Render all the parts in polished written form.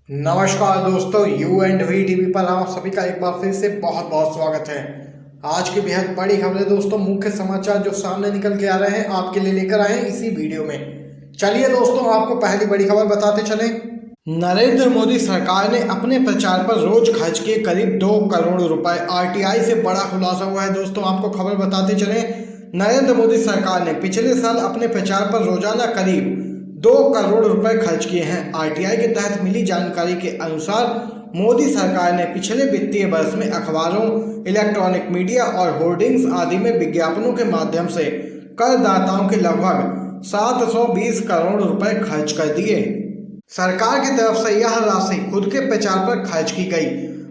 नमस्कार दोस्तों, you and V TV पर आप सभी का एक बार फिर से बहुत बहुत स्वागत है। आज की बेहद बड़ी खबरें दोस्तों, मुख्य समाचार जो सामने निकल के आ रहे हैं आपके लिए लेकर आए हैं इसी वीडियो में। चलिए दोस्तों, आपको पहली बड़ी खबर बताते चले। नरेंद्र मोदी सरकार ने अपने प्रचार पर रोज खर्च किए करीब 2 करोड़ रुपए। आरटीआई से बड़ा खुलासा हुआ है दोस्तों, आपको खबर बताते चले। नरेंद्र मोदी सरकार ने पिछले साल अपने प्रचार पर रोजाना करीब 2 करोड़ रुपए खर्च किए हैं। आरटीआई के तहत मिली जानकारी के अनुसार मोदी सरकार ने पिछले वित्तीय वर्ष में अखबारों, इलेक्ट्रॉनिक मीडिया और होर्डिंग्स आदि में विज्ञापनों के माध्यम से करदाताओं के लगभग 720 करोड़ रुपए खर्च कर दिए। सरकार की तरफ से यह राशि खुद के प्रचार पर खर्च की गई।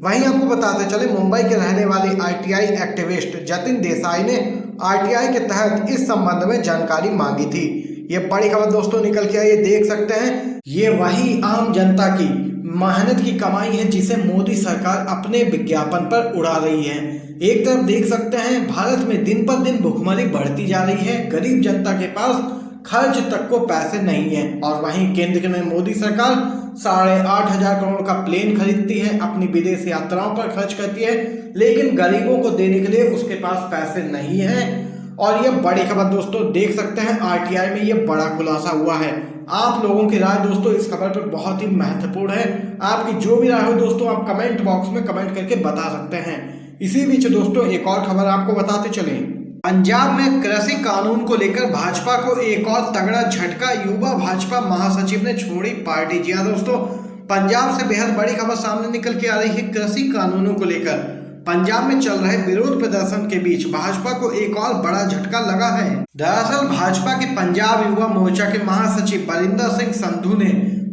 वहीं आपको बताते चले, मुंबई के रहने वाले आरटीआई एक्टिविस्ट जतिन देसाई ने आरटीआई के तहत इस संबंध में जानकारी मांगी थी। ये बड़ी खबर दोस्तों निकल के आई, ये देख सकते हैं। ये वही आम जनता की मेहनत की कमाई है जिसे मोदी सरकार अपने विज्ञापन पर उड़ा रही है। एक तरफ देख सकते हैं, भारत में दिन पर दिन भुखमरी बढ़ती जा रही है, गरीब जनता के पास खर्च तक को पैसे नहीं है। और वहीं केंद्र में मोदी सरकार 8,500 करोड़ का प्लेन खरीदती है, अपनी विदेश यात्राओं पर खर्च करती है, लेकिन गरीबों को देने के लिए उसके पास पैसे नहीं है। और ये बड़ी खबर दोस्तों देख सकते हैं, आरटीआई में ये बड़ा खुलासा हुआ है। आप लोगों की राय दोस्तों इस खबर पर बहुत ही महत्वपूर्ण है। आपकी जो भी राय हो दोस्तों, आप कमेंट बॉक्स में कमेंट करके बता सकते हैं। इसी बीच दोस्तों एक और खबर आपको बताते चले। पंजाब में कृषि कानून को लेकर भाजपा को एक और तगड़ा झटका। युवा भाजपा महासचिव ने छोड़ी पार्टी। जी हां दोस्तों, पंजाब से बेहद बड़ी खबर सामने निकल के आ रही है। कृषि कानूनों को लेकर पंजाब में चल रहे विरोध प्रदर्शन के बीच भाजपा को एक और बड़ा झटका लगा है। दरअसल भाजपा के पंजाब युवा मोर्चा के महासचिव बलविंदर सिंह संधू ने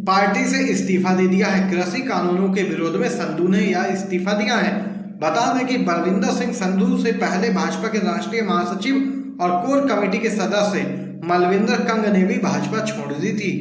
पार्टी से इस्तीफा दे दिया है। कृषि कानूनों के विरोध में संधू ने यह इस्तीफा दिया है। बता दें कि बलविंदर सिंह संधू से पहले भाजपा के राष्ट्रीय महासचिव और कोर कमेटी के सदस्य मलविंदर कंग ने भी भाजपा छोड़ दी थी।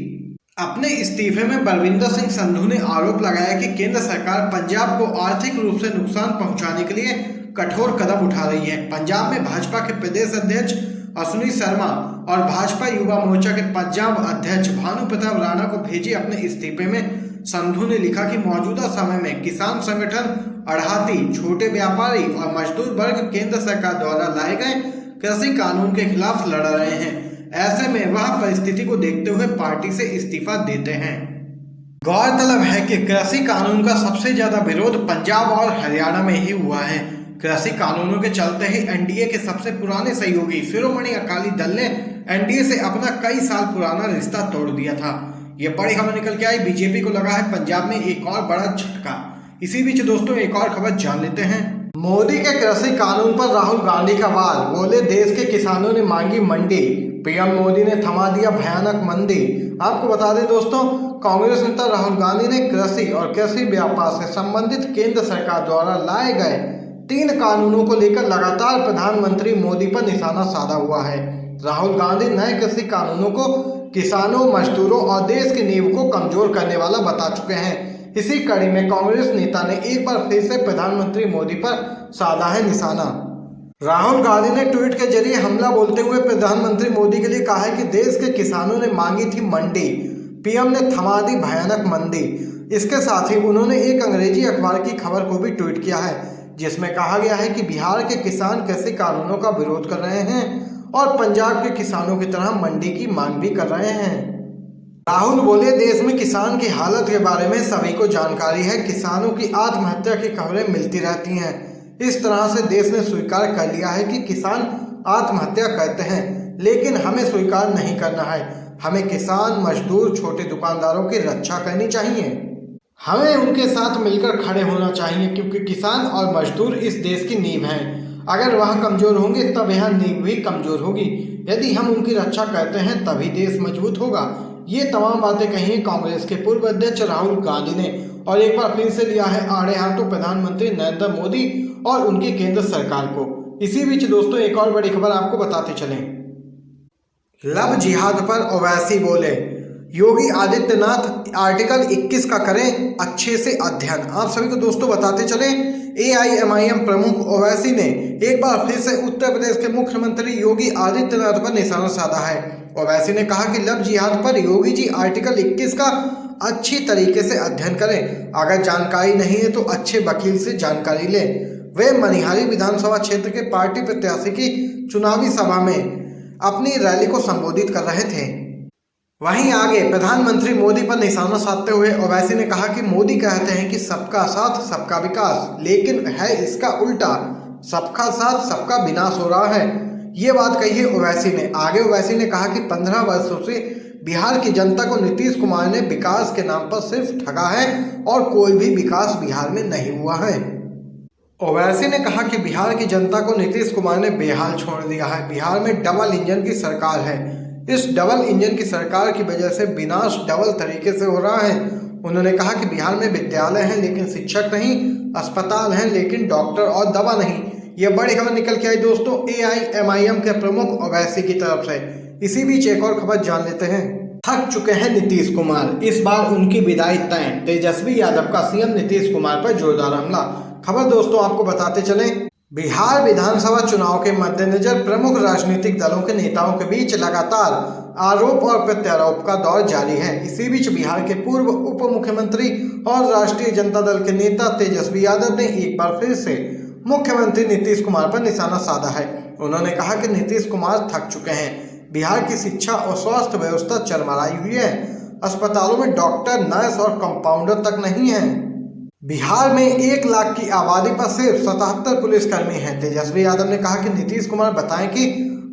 अपने इस्तीफे में बलविंदर सिंह संधू ने आरोप लगाया कि केंद्र सरकार पंजाब को आर्थिक रूप से नुकसान पहुंचाने के लिए कठोर कदम उठा रही है। पंजाब में भाजपा के प्रदेश अध्यक्ष अश्विनी शर्मा और भाजपा युवा मोर्चा के पंजाब अध्यक्ष भानु प्रताप राणा को भेजे अपने इस्तीफे में संधू ने लिखा कि मौजूदा समय में किसान संगठन, आढ़ती, छोटे व्यापारी और मजदूर वर्ग केंद्र सरकार द्वारा लाए गए कृषि कानून के खिलाफ लड़ रहे हैं। ऐसे में वह परिस्थिति को देखते हुए पार्टी से इस्तीफा देते हैं। गौरतलब है कि कृषि कानून का सबसे ज्यादा विरोध पंजाब और हरियाणा में ही हुआ है। कृषि कानूनों के चलते ही एनडीए के सबसे पुराने सहयोगी शिरोमणि अकाली दल ने एनडीए से अपना कई साल पुराना रिश्ता तोड़ दिया था। ये बड़ी खबर निकल के आई, बीजेपी को लगा है पंजाब में एक और बड़ा झटका। इसी बीच दोस्तों एक और खबर जान लेते हैं। मोदी के कृषि कानून पर राहुल गांधी का वार, बोले देश के किसानों ने मांगी मंडी, पीएम मोदी ने थमा दिया भयानक मंदी। आपको बता दें दोस्तों, कांग्रेस नेता राहुल गांधी ने कृषि और कृषि व्यापार से संबंधित केंद्र सरकार द्वारा लाए गए 3 कानूनों को लेकर लगातार प्रधानमंत्री मोदी पर निशाना साधा हुआ है। राहुल गांधी नए कृषि कानूनों को किसानों, मजदूरों और देश की नींव को कमजोर करने वाला बता चुके हैं। इसी कड़ी में कांग्रेस नेता ने एक बार फिर से प्रधानमंत्री मोदी पर साधा है निशाना। राहुल गांधी ने ट्वीट के जरिए हमला बोलते हुए प्रधानमंत्री मोदी के लिए कहा है कि देश के किसानों ने मांगी थी मंडी, पीएम ने थमा दी भयानक मंदी। इसके साथ ही उन्होंने एक अंग्रेजी अखबार की खबर को भी ट्वीट किया है, जिसमें कहा गया है कि बिहार के किसान कृषि कानूनों का विरोध कर रहे हैं और पंजाब के किसानों की तरह मंडी की मांग भी कर रहे हैं। राहुल बोले, देश में किसान की हालत के बारे में सभी को जानकारी है। किसानों की आत्महत्या की खबरें मिलती रहती हैं। इस तरह से देश ने स्वीकार कर लिया है कि किसान आत्महत्या करते हैं, लेकिन हमें स्वीकार नहीं करना है। हमें किसान, मजदूर, छोटे दुकानदारों की रक्षा करनी चाहिए। हमें उनके साथ मिलकर खड़े होना चाहिए, क्योंकि किसान और मजदूर इस देश की नींव हैं। अगर वह कमजोर होंगे तब यह नींव भी कमजोर होगी। यदि हम उनकी रक्षा करते हैं तभी देश मजबूत होगा। ये तमाम बातें कही है कांग्रेस के पूर्व अध्यक्ष राहुल गांधी ने, और एक बार फिर से लिया है आड़े हाथों प्रधानमंत्री नरेंद्र मोदी और उनकी केंद्र सरकार को। इसी बीच दोस्तों एक और बड़ी खबर आपको बताते चलें। लव जिहाद पर ओवैसी बोले, योगी आदित्यनाथ आर्टिकल 21 का करें अच्छे से अध्ययन। आप सभी को दोस्तों बताते चले, एआईएमआईएम प्रमुख ओवैसी ने एक बार फिर से उत्तर प्रदेश के मुख्यमंत्री योगी आदित्यनाथ पर निशाना साधा है। ओवैसी ने कहा कि लव जिहाद पर योगी जी आर्टिकल 21 का अच्छी तरीके से अध्ययन करें। अगर जानकारी नहीं है तो अच्छे वकील से जानकारी लें। वे मनिहारी विधानसभा क्षेत्र के पार्टी प्रत्याशी की चुनावी सभा में अपनी रैली को संबोधित कर रहे थे। वहीं आगे प्रधानमंत्री मोदी पर निशाना साधते हुए ओवैसी ने कहा कि मोदी कहते हैं कि सबका साथ सबका विकास, लेकिन है इसका उल्टा, सबका साथ सबका विनाश हो रहा है। ये बात कही है ओवैसी ने। आगे ओवैसी ने कहा कि 15 वर्षों से बिहार की जनता को नीतीश कुमार ने विकास के नाम पर सिर्फ ठगा है और कोई भी विकास बिहार में नहीं हुआ है। ओवैसी ने कहा कि बिहार की जनता को नीतीश कुमार ने बेहाल छोड़ दिया है। बिहार में डबल इंजन की सरकार है। इस डबल इंजन की सरकार की वजह से विनाश डबल तरीके से हो रहा है। उन्होंने कहा कि बिहार में विद्यालय हैं लेकिन शिक्षक नहीं, अस्पताल हैं लेकिन डॉक्टर और दवा नहीं। यह बड़ी खबर निकल के आई दोस्तों AIMIM के प्रमुख ओवैसी की तरफ से। इसी बीच एक और खबर जान लेते हैं। थक चुके हैं नीतीश कुमार, इस बार उनकी विदाई तय। तेजस्वी यादव का CM नीतीश कुमार पर जोरदार हमला। खबर दोस्तों आपको बताते चलें, बिहार विधानसभा चुनाव के मद्देनजर प्रमुख राजनीतिक दलों के नेताओं के बीच लगातार आरोप और प्रत्यारोप का दौर जारी है। इसी बीच बिहार के पूर्व उप मुख्यमंत्री और राष्ट्रीय जनता दल के नेता तेजस्वी यादव ने एक बार फिर से मुख्यमंत्री नीतीश कुमार पर निशाना साधा है। उन्होंने कहा कि नीतीश कुमार थक चुके हैं। बिहार की शिक्षा और स्वास्थ्य व्यवस्था चरमराई हुई है। अस्पतालों में डॉक्टर, नर्स और कंपाउंडर तक नहीं है। बिहार में 1 लाख की आबादी पर सिर्फ 77 पुलिसकर्मी हैं। तेजस्वी यादव ने कहा कि नीतीश कुमार बताएं कि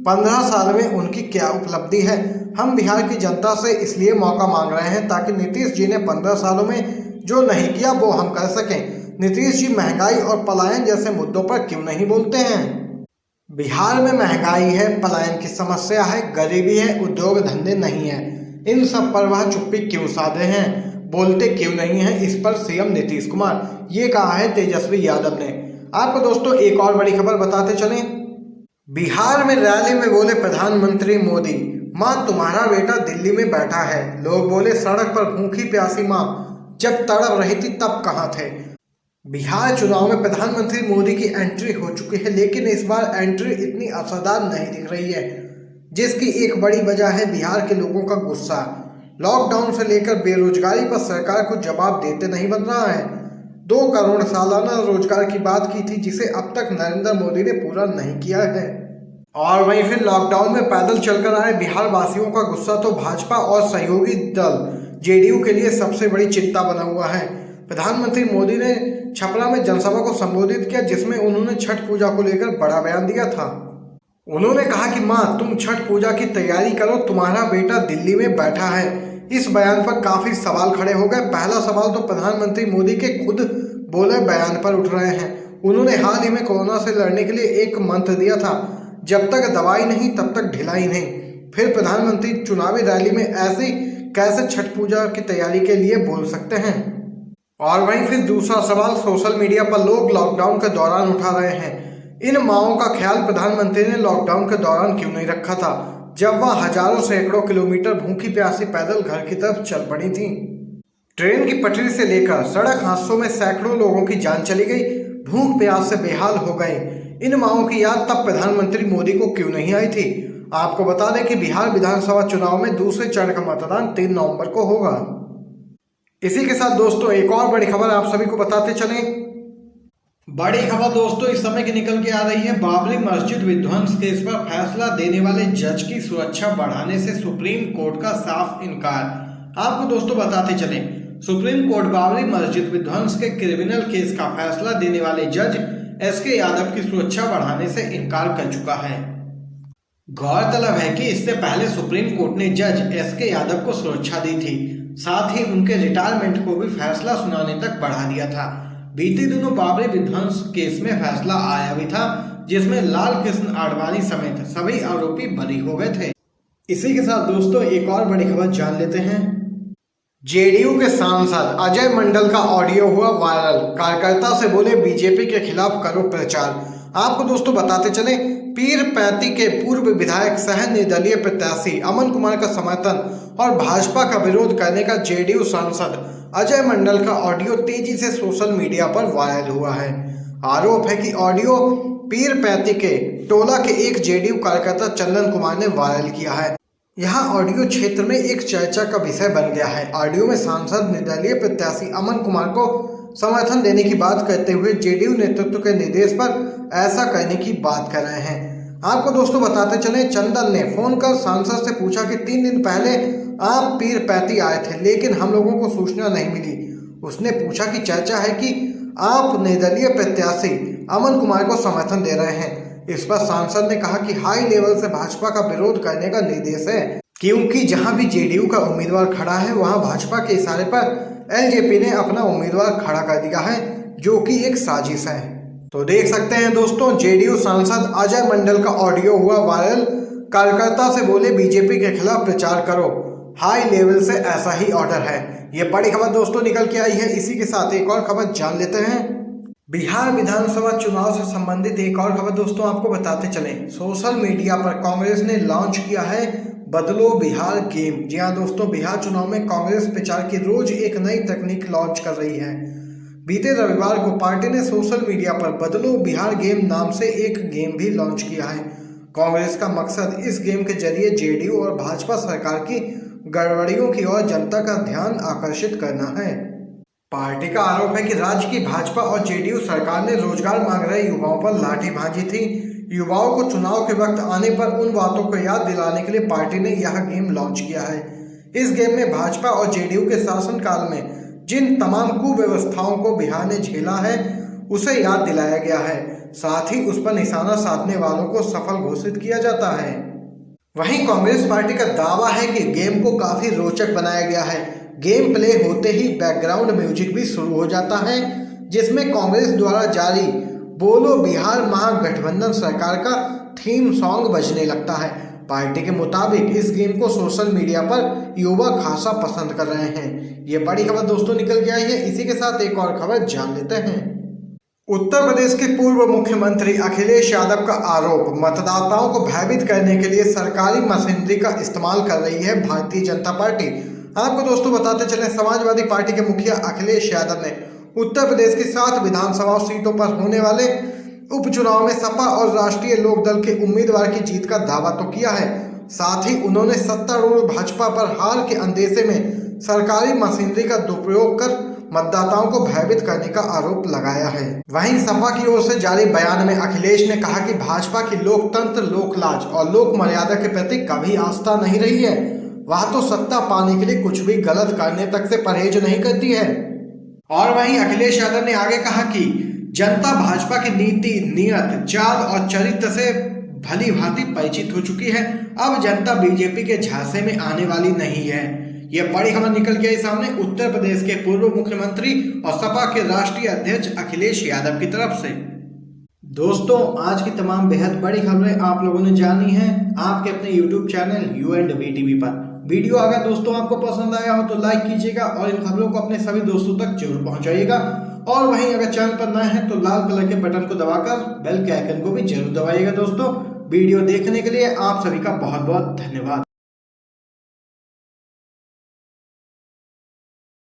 15 साल में उनकी क्या उपलब्धि है। हम बिहार की जनता से इसलिए मौका मांग रहे हैं ताकि नीतीश जी ने 15 सालों में जो नहीं किया वो हम कर सकें। नीतीश जी महंगाई और पलायन जैसे मुद्दों पर क्यों नहीं बोलते हैं। बिहार में महंगाई है, पलायन की समस्या है, गरीबी है, उद्योग धंधे नहीं है। इन सब पर वह चुप्पी क्यों साधे हैं, बोलते क्यों नहीं है। इस पर CM नीतीश कुमार, ये कहा है तेजस्वी यादव ने। आपको दोस्तों एक और बड़ी खबर बताते चलें। बिहार में रैली में बोले प्रधानमंत्री मोदी, माँ तुम्हारा बेटा दिल्ली में बैठा है। लोग बोले सड़क पर भूखी प्यासी माँ, जब तड़प रही थी तब कहाँ थे। बिहार चुनाव में प्रधानमंत्री मोदी की एंट्री हो चुकी है, लेकिन इस बार एंट्री इतनी असरदार नहीं दिख रही है, जिसकी एक बड़ी वजह है बिहार के लोगों का गुस्सा। लॉकडाउन से लेकर बेरोजगारी पर सरकार को जवाब देते नहीं बन रहा है। 2 करोड़ सालाना रोजगार की बात की थी, जिसे अब तक नरेंद्र मोदी ने पूरा नहीं किया है। और वहीं फिर लॉकडाउन में पैदल चलकर आए बिहार वासियों का गुस्सा तो भाजपा और सहयोगी दल JDU के लिए सबसे बड़ी चिंता बना हुआ है। प्रधानमंत्री मोदी ने छपरा में जनसभा को संबोधित किया, जिसमें उन्होंने छठ पूजा को लेकर बड़ा बयान दिया था। उन्होंने कहा कि माँ तुम छठ पूजा की तैयारी करो, तुम्हारा बेटा दिल्ली में बैठा है। इस बयान पर काफी सवाल खड़े हो गए। पहला सवाल तो प्रधानमंत्री मोदी के खुद बोले बयान पर उठ रहे हैं। उन्होंने हाल ही में कोरोना से लड़ने के लिए एक मंत्र दिया था, जब तक दवाई नहीं तब तक ढिलाई नहीं। फिर प्रधानमंत्री चुनावी रैली में ऐसी कैसे छठ पूजा की तैयारी के लिए बोल सकते हैं। और वहीं फिर दूसरा सवाल सोशल मीडिया पर लोग लॉकडाउन के दौरान उठा रहे हैं। इन माओं का ख्याल प्रधानमंत्री ने लॉकडाउन के दौरान क्यों नहीं रखा था, जब वह हजारों सैकड़ों किलोमीटर भूखी प्यासी पैदल घर की तरफ चल पड़ी थी। ट्रेन की पटरी से लेकर सड़क हादसों में सैकड़ों लोगों की जान चली गई, भूख प्यास से बेहाल हो गए। इन माओं की याद तब प्रधानमंत्री मोदी को क्यों नहीं आई थी। आपको बता दें कि बिहार विधानसभा चुनाव में दूसरे चरण का मतदान 3 नवंबर को होगा। इसी के साथ दोस्तों एक और बड़ी खबर आप सभी को बताते चलें। बड़ी खबर दोस्तों इस समय की निकल के आ रही है। बाबरी मस्जिद विध्वंस केस पर फैसला देने वाले जज की सुरक्षा बढ़ाने से सुप्रीम कोर्ट का साफ इनकार। आपको दोस्तों बताते चलें, सुप्रीम कोर्ट बाबरी मस्जिद विध्वंस के क्रिमिनल केस का फैसला देने वाले जज SK यादव की सुरक्षा बढ़ाने से इनकार कर चुका है। गौरतलब है कि इससे पहले सुप्रीम कोर्ट ने जज SK यादव को सुरक्षा दी थी, साथ ही उनके रिटायरमेंट को भी फैसला सुनाने तक बढ़ा दिया था। बीते दिनों बाबरी विध्वंस केस में फैसला आया भी था, जिसमें लाल कृष्ण आडवाणी समेत सभी आरोपी बरी हो गए थे। इसी के साथ दोस्तों एक और बड़ी खबर जान लेते हैं। JDU के सांसद अजय मंडल का ऑडियो हुआ वायरल। कार्यकर्ता से बोले बीजेपी के खिलाफ करो प्रचार। आपको दोस्तों बताते चले, पीरपैंती के पूर्व विधायक सह निर्दलीय प्रत्याशी अमन कुमार का समर्थन और भाजपा का विरोध करने का JDU सांसद अजय मंडल का ऑडियो तेजी से सोशल मीडिया पर वायरल हुआ है। आरोप है कि ऑडियो पीरपैंती के टोला के एक JDU कार्यकर्ता चंदन कुमार ने वायरल किया है। यहाँ ऑडियो क्षेत्र में एक चर्चा का विषय बन गया है। ऑडियो में सांसद निर्दलीय प्रत्याशी अमन कुमार को समर्थन देने की बात करते हुए जेडीयू नेतृत्व के निर्देश पर ऐसा करने की बात कर रहे हैं। आपको दोस्तों बताते चले, चंदन ने फोन कर सांसद से पूछा कि 3 दिन पहले आप पीरपैंती आए थे लेकिन हम लोगों को सूचना नहीं मिली। उसने पूछा कि चर्चा है कि आप निर्दलीय प्रत्याशी अमन कुमार को समर्थन दे रहे हैं। इस पर सांसद ने कहा कि हाई लेवल से भाजपा का विरोध करने का निर्देश है, क्योंकि जहां भी जेडीयू का उम्मीदवार खड़ा है वहां भाजपा के इशारे पर एलजेपी ने अपना उम्मीदवार खड़ा कर दिया है, जो कि एक साजिश है। तो देख सकते हैं दोस्तों, जेडीयू सांसद अजय मंडल का ऑडियो हुआ वायरल। कार्यकर्ता से बोले बीजेपी के खिलाफ प्रचार करो, हाई लेवल से ऐसा ही ऑर्डर है। ये बड़ी खबर दोस्तों निकल के आई है। इसी के साथ एक और खबर जान लेते हैं। बिहार विधानसभा चुनाव से संबंधित एक और खबर दोस्तों आपको बताते चले। सोशल मीडिया पर कांग्रेस ने लॉन्च किया है बदलो बिहार गेम। जी हाँ दोस्तों, बिहार चुनाव में कांग्रेस प्रचार की रोज एक नई तकनीक लॉन्च कर रही है। बीते रविवार को पार्टी ने सोशल मीडिया पर बदलो बिहार गेम नाम से एक गेम भी लॉन्च किया है। कांग्रेस का मकसद इस गेम के जरिए जेडीयू और भाजपा सरकार की गड़बड़ियों की ओर जनता का ध्यान आकर्षित करना है। पार्टी का आरोप है कि राज्य की भाजपा और जेडीयू सरकार ने रोजगार मांग रहे युवाओं पर लाठी भांजी थी। युवाओं को चुनाव के वक्त आने पर उन बातों को याद दिलाने के लिए पार्टी ने यह गेम लॉन्च किया है। इस गेम में भाजपा और जेडीयू के शासनकाल में जिन तमाम कुव्यवस्थाओं को बिहार ने झेला है उसे याद दिलाया गया है। साथ ही उस पर निशाना साधने वालों को सफल घोषित किया जाता है। वहीं कांग्रेस पार्टी का दावा है कि गेम को काफी रोचक बनाया गया है। गेम प्ले होते ही बैकग्राउंड म्यूजिक भी शुरू हो जाता है, जिसमें कांग्रेस द्वारा जारी बोलो बिहार महागठबंधन सरकार का थीम सॉन्ग बजने लगता है। पार्टी के मुताबिक इस गेम को सोशल मीडिया पर युवा खासा पसंद कर रहे हैं। ये बड़ी खबर दोस्तों निकल के आई है। इसी के साथ एक और खबर जान लेते हैं। उत्तर प्रदेश के पूर्व मुख्यमंत्री अखिलेश यादव का आरोप, मतदाताओं को भयभीत करने के लिए सरकारी मशीनरी का इस्तेमाल कर रही है भारतीय जनता पार्टी। आपको दोस्तों बताते चले, समाजवादी पार्टी के मुखिया अखिलेश यादव ने उत्तर प्रदेश की 7 विधानसभा सीटों पर होने वाले उपचुनाव में सपा और राष्ट्रीय लोकदल के उम्मीदवार की जीत का दावा तो किया है। साथ ही उन्होंने सत्तारूढ़ भाजपा पर हार के अंदेशे में सरकारी मशीनरी का दुरुपयोग कर मतदाताओं को भयभीत करने का आरोप लगाया है। वहीं सपा की ओर से जारी बयान में अखिलेश ने कहा कि भाजपा की लोकतंत्र, लोकलाज और लोक मर्यादा के प्रति कभी आस्था नहीं रही है। वह तो सत्ता पाने के लिए कुछ भी गलत करने तक से परहेज नहीं करती है। और वहीं अखिलेश यादव ने आगे कहा कि जनता भाजपा की नीति, नियत, चाल और चरित्र से भली भांति परिचित हो चुकी है। अब जनता बीजेपी के झांसे में आने वाली नहीं है। यह बड़ी खबर निकल के आई सामने उत्तर प्रदेश के पूर्व मुख्यमंत्री और सपा के राष्ट्रीय अध्यक्ष अखिलेश यादव की तरफ से। दोस्तों, आज की तमाम बेहद बड़ी खबरें आप लोगों ने जानी है आपके अपने YouTube चैनल U&V TV पर। वीडियो अगर दोस्तों आपको पसंद आया हो तो लाइक कीजिएगा और इन खबरों को अपने सभी दोस्तों तक जरूर पहुंचाइएगा। और वहीं अगर चैनल पर नए हैं तो लाल कलर के बटन को दबाकर बेल के आइकन को भी जरूर दबाइएगा। दोस्तों, वीडियो देखने के लिए आप सभी का बहुत बहुत धन्यवाद।